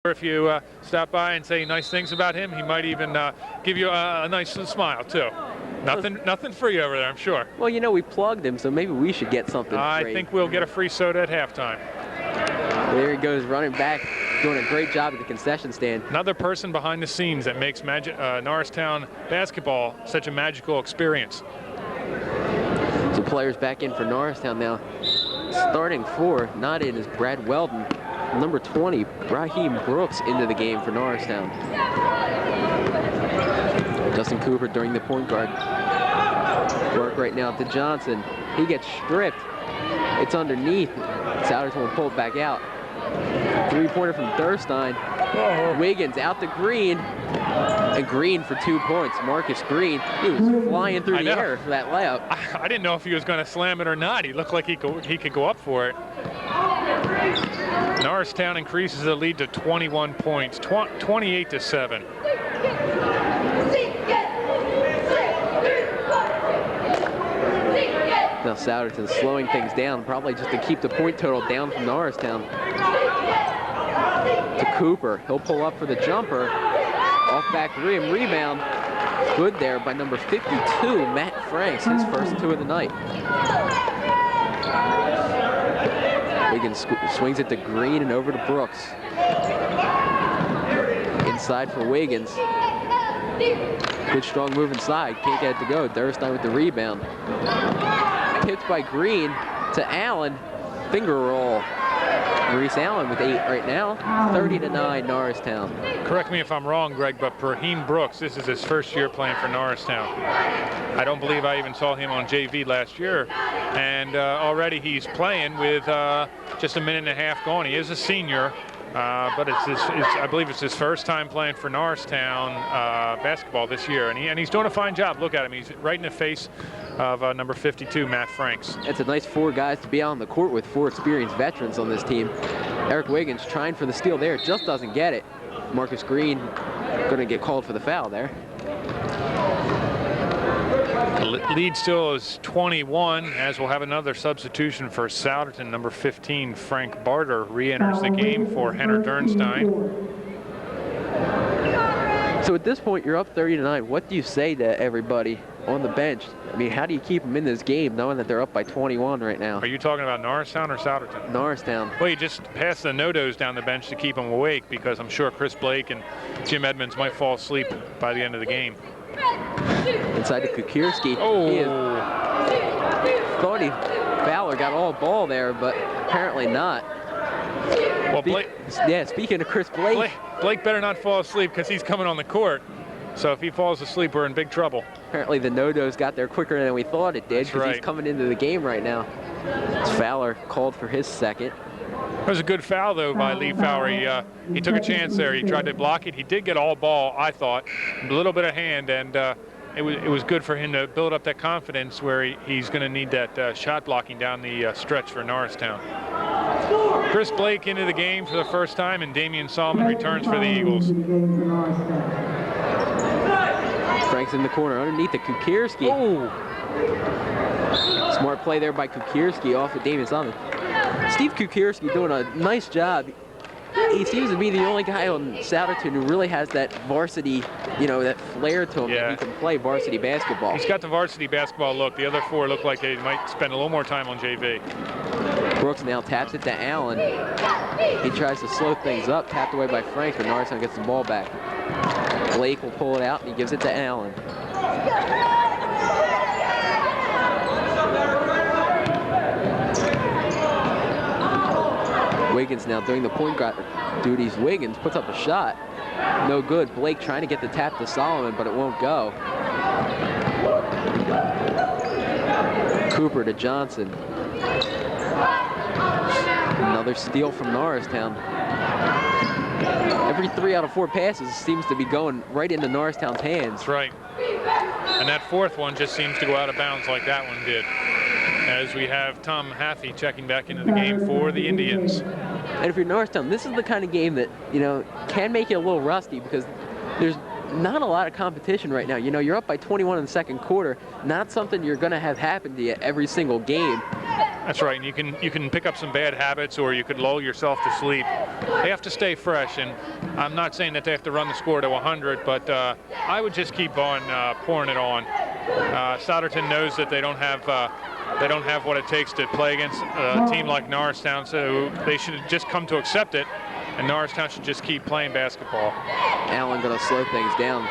If you stop by and say nice things about him, he might even give you a nice smile too. Nothing free over there, I'm sure. Well, you know, we plugged him, so maybe we should get something free. I think we'll get a free soda at halftime. There he goes, running back, doing a great job at the concession stand. Another person behind the scenes that makes Norristown basketball such a magical experience. So players back in for Norristown now. Starting 4, not in, is Brad Weldon. Number 20, Raheem Brooks, into the game for Norristown. Justin Cooper during the point guard work right now to Johnson. He gets stripped. It's underneath. Souderton will pull it back out. Three-pointer from Durstein. Wiggins out to Green. And Green for 2 points. Marcus Green, he was flying through the air for that layup. I didn't know if he was going to slam it or not. He looked like he could go up for it. Norristown increases the lead to 21 points, 28-7. Now Souderton slowing things down, probably just to keep the point total down from Norristown. To Cooper, he'll pull up for the jumper. Off back rim, rebound. Good there by number 52, Matt Franks, his first 2 of the night. Wiggins swings it to Green and over to Brooks. Inside for Wiggins. Good strong move inside, can't get it to go. Durstein with the rebound. Tipped by Green to Allen, finger roll. Maurice Allen with 8 right now, 30-9 Norristown. Correct me if I'm wrong, Greg, but Raheem Brooks, this is his first year playing for Norristown. I don't believe I even saw him on JV last year, and already he's playing with just a minute and a half gone. He is a senior, but I believe it's his first time playing for Norristown basketball this year, and he's doing a fine job. Look at him, he's right in the face of number 52, Matt Franks. It's a nice 4 guys to be out on the court with 4 experienced veterans on this team. Eric Wiggins trying for the steal there, just doesn't get it. Marcus Green going to get called for the foul there. The lead still is 21, as we'll have another substitution for Souderton. Number 15, Frank Barter, re-enters the game for Henner Dernstein. So at this point, you're up 30-9. What do you say to everybody on the bench? I mean, how do you keep them in this game knowing that they're up by 21 right now? Are you talking about Norristown or Souderton? Norristown. Well, you just pass the no-dos down the bench to keep them awake, because I'm sure Chris Blake and Jim Edmonds might fall asleep by the end of the game. Inside to Kukierski. Oh! Thought Fowler got all ball there, but apparently not. Well, Blake, speaking of Chris Blake. Blake better not fall asleep, because he's coming on the court. So if he falls asleep, we're in big trouble. Apparently the no-dos got there quicker than we thought it did, because he's coming into the game right now. Fowler called for his second. It was a good foul, though, by Lee Fowler. He took a chance there. He tried to block it. He did get all ball, I thought. A little bit of hand, and it was good for him to build up that confidence where he's going to need that shot blocking down the stretch for Norristown. Chris Blake into the game for the first time, and Damian Solomon returns for the Eagles. Frank's in the corner underneath the Kukierski. Oh! Smart play there by Kukierski off of Damian Solomon. Steve Kukierski doing a nice job. He seems to be the only guy on Souderton who really has that varsity, that flair to him that he can play varsity basketball. He's got the varsity basketball look. The other 4 look like they might spend a little more time on JV. Brooks now taps it to Allen. He tries to slow things up, tapped away by Frank, but Norristown gets the ball back. Blake will pull it out, and he gives it to Allen. Wiggins now doing the point guard duties. Wiggins puts up a shot. No good. Blake trying to get the tap to Solomon, but it won't go. Cooper to Johnson. Another steal from Norristown. Every 3 out of 4 passes seems to be going right into Norristown's hands. That's right. And that 4th one just seems to go out of bounds like that one did, as we have Tom Haffey checking back into the game for the Indians. And if you're Norristown, this is the kind of game that, can make you a little rusty, because there's not a lot of competition right now. You're up by 21 in the second quarter. Not something you're going to have happen to you every single game. That's right. And you can pick up some bad habits, or you could lull yourself to sleep they have to stay fresh. And I'm not saying that they have to run the score to 100, but I would just keep on pouring it on. Souderton knows that they don't have what it takes to play against a team like Norristown, so they should just come to accept it, and Norristown should just keep playing basketball. Allen going to slow things down.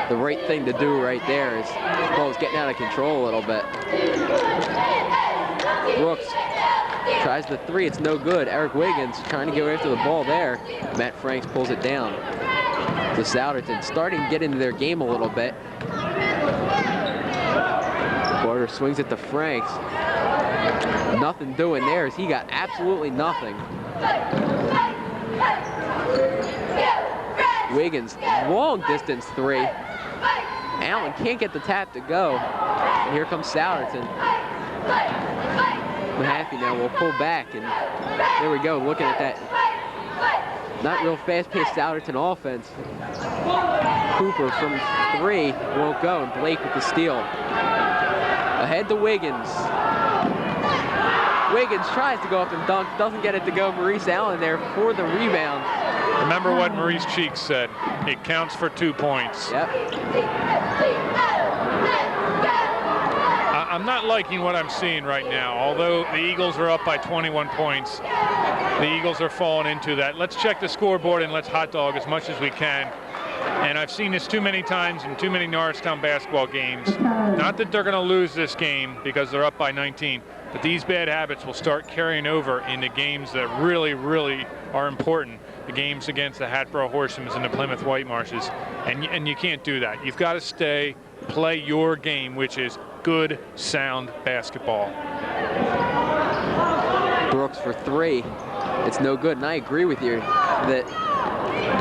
The right thing to do right there is the ball's getting out of control a little bit. Brooks tries the three, it's no good. Eric Wiggins trying to get after the ball there. Matt Franks pulls it down. The Souderton starting to get into their game a little bit. Porter swings it to Franks. Nothing doing there as he got absolutely nothing. Wiggins, long distance three. Allen can't get the tap to go. And here comes Souderton. Mahaffey now will pull back, and there we go, looking at that not real fast-paced Souderton offense. Cooper from three won't go, and Blake with the steal. Ahead to Wiggins. Wiggins tries to go up and dunk, doesn't get it to go. Maurice Allen there for the rebound. Remember what Maurice Cheeks said, it counts for 2 points. Yep. I'm not liking what I'm seeing right now. Although the Eagles are up by 21 points, the Eagles are falling into that. Let's check the scoreboard and let's hot dog as much as we can. And I've seen this too many times in too many Norristown basketball games. Not that they're going to lose this game because they're up by 19, but these bad habits will start carrying over into games that really, really are important. The games against the Hatboro Horsemen's and the Plymouth White Marshes. And you can't do that. You've got to play your game, which is good, sound basketball. Brooks for three. It's no good, and I agree with you that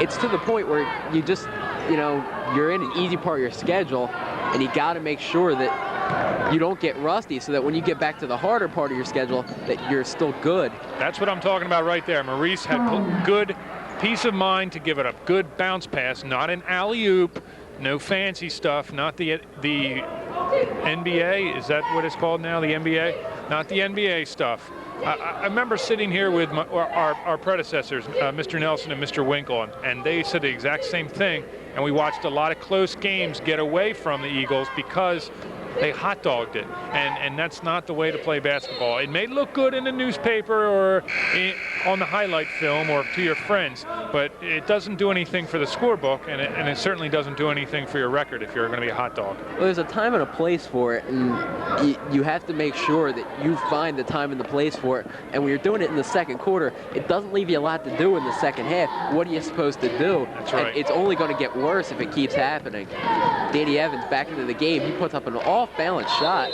it's to the point where you just, you're in an easy part of your schedule, and you got to make sure that you don't get rusty so that when you get back to the harder part of your schedule that you're still good. That's what I'm talking about right there. Maurice had good peace of mind to give it a good bounce pass, not an alley-oop, no fancy stuff, not the NBA, is that what it's called now, the NBA? Not the NBA stuff. I remember sitting here with our predecessors, Mr. Nelson and Mr. Winkle, and they said the exact same thing, and we watched a lot of close games get away from the Eagles because they hot dogged it, and that's not the way to play basketball. It may look good in the newspaper or on the highlight film or to your friends, but it doesn't do anything for the scorebook, and it certainly doesn't do anything for your record if you're going to be a hot dog. Well, there's a time and a place for it, and you have to make sure that you find the time and the place for it. And when you're doing it in the second quarter, it doesn't leave you a lot to do in the second half. What are you supposed to do? That's right. And it's only going to get worse if it keeps happening. Danny Evans back into the game. He puts up an off-balance shot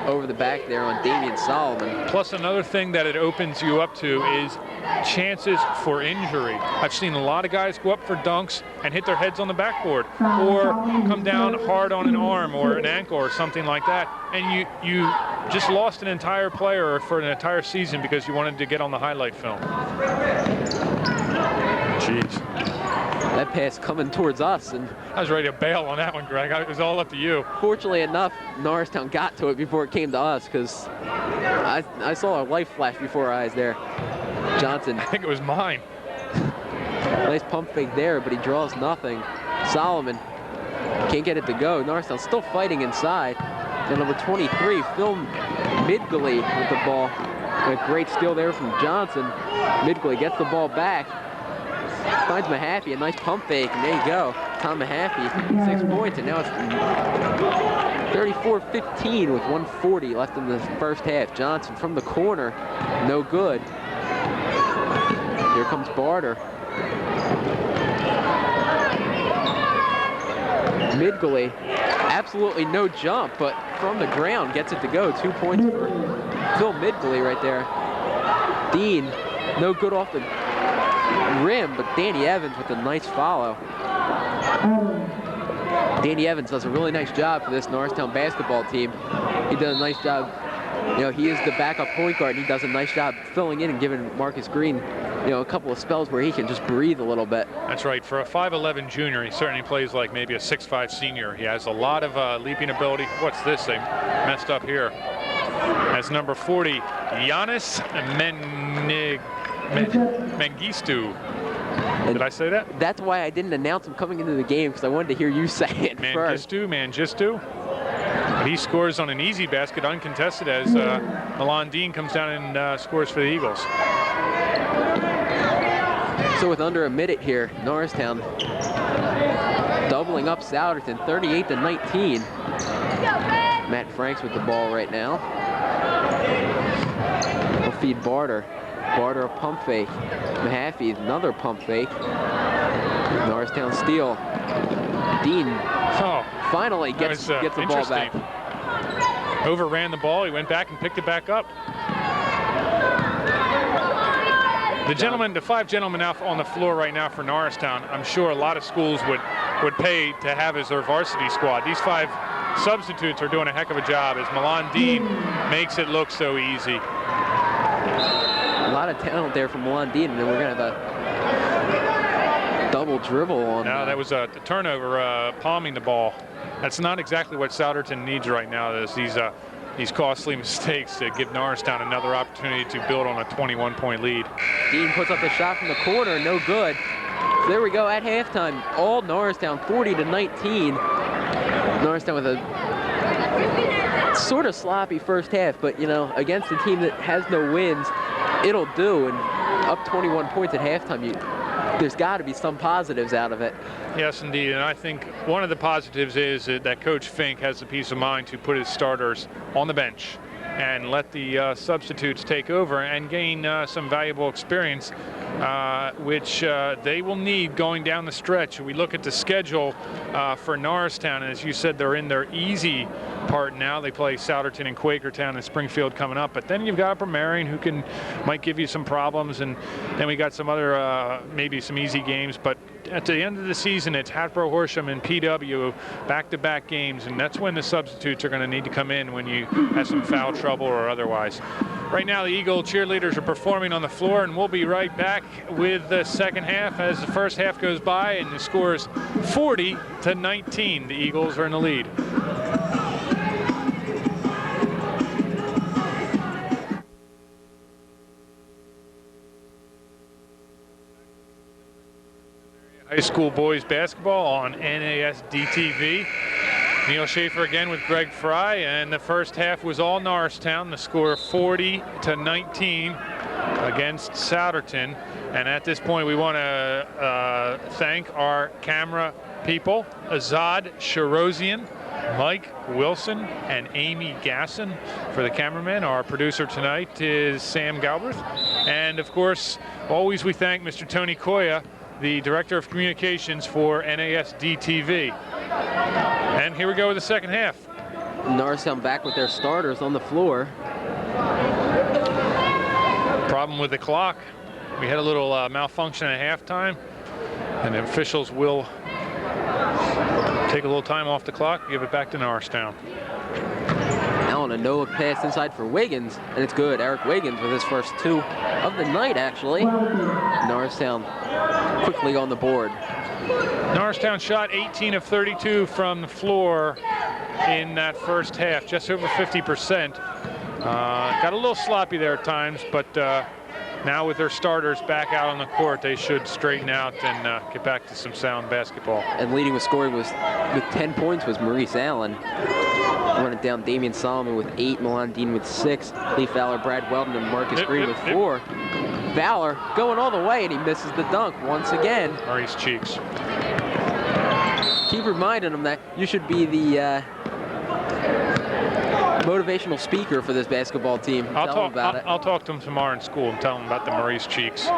over the back there on Damian Solomon. Plus another thing that it opens you up to is chances for injury. I've seen a lot of guys go up for dunks and hit their heads on the backboard or come down hard on an arm or an ankle or something like that, and you just lost an entire player for an entire season because you wanted to get on the highlight film. Jeez. That pass coming towards us, and I was ready to bail on that one, Greg. It was all up to you. Fortunately enough, Norristown got to it before it came to us, because I saw a light flash before our eyes there. Johnson. I think it was mine. Nice pump fake there, but he draws nothing. Solomon can't get it to go. Norristown still fighting inside. And number 23, Phil Midgley with the ball. And a great steal there from Johnson. Midgley gets the ball back. Finds Mahaffey, a nice pump fake, and there you go. Tom Mahaffey, 6 points, and now it's 34-15 with 1:40 left in the first half. Johnson from the corner, no good. Here comes Barter. Midgley, absolutely no jump, but from the ground gets it to go. 2 points for Phil Midgley right there. Dean, no good off the rim, but Danny Evans with a nice follow. Danny Evans does a really nice job for this Norristown basketball team. He does a nice job. He is the backup point guard, and he does a nice job filling in and giving Marcus Green, a couple of spells where he can just breathe a little bit. That's right. For a 5'11" junior, he certainly plays like maybe a 6'5" senior. He has a lot of leaping ability. What's this? They messed up here. As number 40, Giannis Mengistu. Did I say that? That's why I didn't announce him coming into the game, because I wanted to hear you say it first. Mengistu. He scores on an easy basket, uncontested, as Milan Dean comes down and scores for the Eagles. So with under a minute here, Norristown doubling up Souderton, 38-19. Matt Franks with the ball right now. We'll feed Barter. Barter a pump fake. Mahaffey another pump fake. Norristown steal. Dean finally gets the ball back. Overran the ball. He went back and picked it back up. The 5 gentlemen out on the floor right now for Norristown, I'm sure a lot of schools would pay to have as their varsity squad. These 5 substitutes are doing a heck of a job as Milan Dean makes it look so easy. A lot of talent there from Milan Dean, and then we're going to have a double dribble on. No, that was a turnover, palming the ball. That's not exactly what Souderton needs right now. Is these costly mistakes to give Norristown another opportunity to build on a 21-point lead. Dean puts up the shot from the corner, no good. So there we go at halftime. All Norristown 40-19. Norristown with a sort of sloppy first half, but you know, against a team that has no wins, it'll do. And up 21 points at halftime, there's got to be some positives out of it. Yes, indeed, and I think one of the positives is that Coach Fink has the peace of mind to put his starters on the bench and let the substitutes take over and gain some valuable experience, which they will need going down the stretch. We look at the schedule for Norristown, and as you said, they're in their easy part now. They play Souderton and Quakertown and Springfield coming up, but then you've got Upper Marion who might give you some problems, and then we got some other maybe some easy games. But at the end of the season, it's Hatboro, Horsham, and PW back-to-back games, and that's when the substitutes are going to need to come in when you have some foul trouble or otherwise. Right now, the Eagle cheerleaders are performing on the floor, and we'll be right back with the second half as the first half goes by, and the score is 40-19. The Eagles are in the lead. High school boys basketball on NASD TV. Neil Schaefer again with Greg Fry, and the first half was all Norristown. The score 40-19 against Souderton. And at this point, we want to thank our camera people, Azad Shirozian, Mike Wilson, and Amy Gasson for the cameraman. Our producer tonight is Sam Galbraith. And of course, always we thank Mr. Tony Koya, the Director of Communications for NASD TV. And here we go with the second half. Norristown back with their starters on the floor. Problem with the clock. We had a little malfunction at halftime, and the officials will take a little time off the clock, give it back to Norristown. Now on a no-look pass inside for Wiggins, and it's good. Eric Wiggins with his first 2 of the night, actually. Norristown quickly on the board. Norristown shot 18 of 32 from the floor in that first half, just over 50%. Got a little sloppy there at times, but now with their starters back out on the court, they should straighten out and get back to some sound basketball. And leading with scoring with 10 points was Maurice Allen. Running down Damian Solomon with 8, Milan Dean with 6, Lee Fowler, Brad Weldon, and Marcus Green with 4. Fowler going all the way, and he misses the dunk once again. Maurice Cheeks. Keep reminding him that you should be the motivational speaker for this basketball team. I'll talk to him tomorrow in school and tell him about the Maurice Cheeks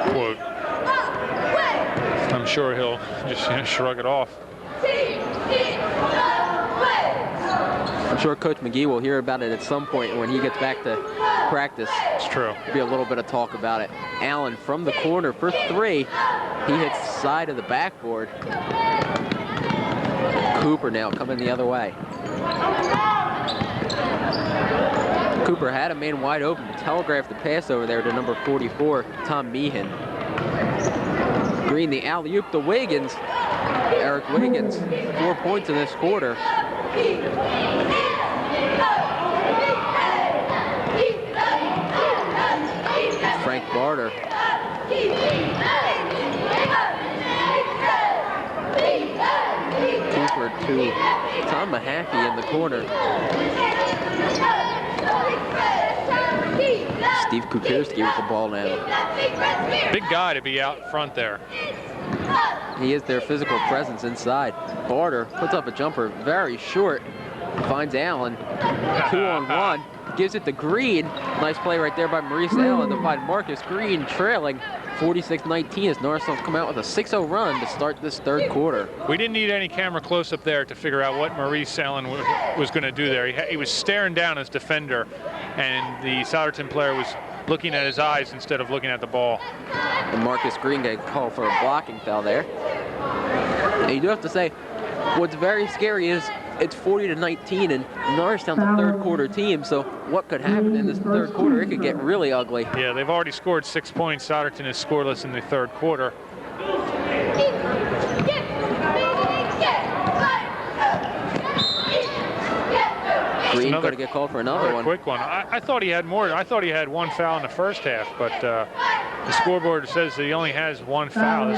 quote. I'm sure he'll just shrug it off. I'm sure Coach McGee will hear about it at some point when he gets back to practice. It's true. There'll be a little bit of talk about it. Allen from the corner for 3. He hits the side of the backboard. Cooper now coming the other way. Cooper had a man wide open, telegraphed the pass over there to number 44, Tom Meehan. Green the alley-oop to Wiggins. Eric Wiggins, 4 points in this quarter. Frank Barter. 2 for 2. Tom Mahaffey in the corner. Steve Kukierski with the ball now. Big guy to be out front there. He is their physical presence inside. Barter puts up a jumper very short. Finds Allen. 2-on-1. Gives it to Green. Nice play right there by Maurice Allen to find Marcus Green trailing 46-19 as Norristown come out with a 6-0 run to start this third quarter. We didn't need any camera close up there to figure out what Maurice Allen was going to do there. He was staring down his defender, and the Souderton player was looking at his eyes instead of looking at the ball. And Marcus Green got called for a blocking foul there. And you do have to say, what's very scary is it's 40-19, and Norristown's a third quarter team, so what could happen in this third quarter? It could get really ugly. Yeah, they've already scored 6 points. Souderton is scoreless in the third quarter. Green going to get called for another one. Quick one. I thought he had more. I thought he had 1 foul in the first half, but the scoreboard says that he only has 1 foul.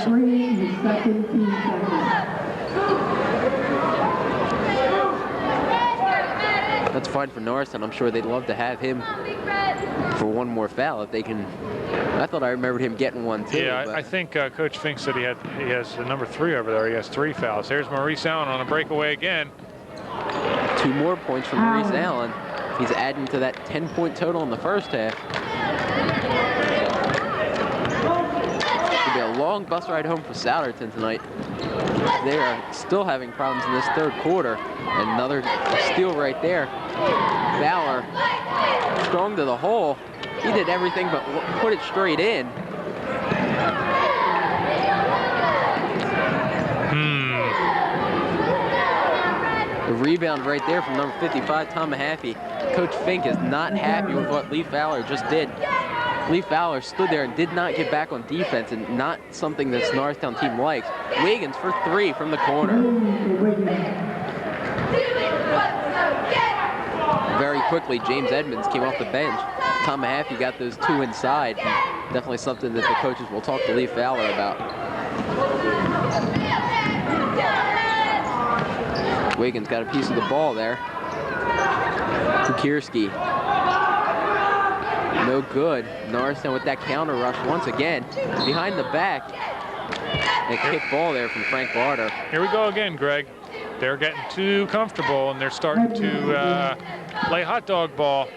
That's fine for Norristown. I'm sure they'd love to have him for 1 more foul if they can. I thought I remembered him getting 1 too. Yeah, I think Coach Fink said he has the number 3 over there. He has 3 fouls. Here's Maurice Allen on a breakaway again. 2 more points from Maurice Allen. He's adding to that 10-point total in the first half. It'll be a long bus ride home for Souderton tonight. They are still having problems in this third quarter. Another steal right there. Fowler strong to the hole. He did everything but put it straight in. The rebound right there from number 55, Tom Mahaffey. Coach Fink is not happy with what Lee Fowler just did. Lee Fowler stood there and did not get back on defense, and not something this Norristown team likes. Wiggins for 3 from the corner. Very quickly, James Edmonds came off the bench. Tom Mahaffey got those 2 inside. Definitely something that the coaches will talk to Lee Fowler about. Wiggins got a piece of the ball there. Kukierski. No good. Norristown with that counter rush once again. Behind the back. A kick ball there from Frank Barter. Here we go again, Greg. They're getting too comfortable, and they're starting to play hot dog ball.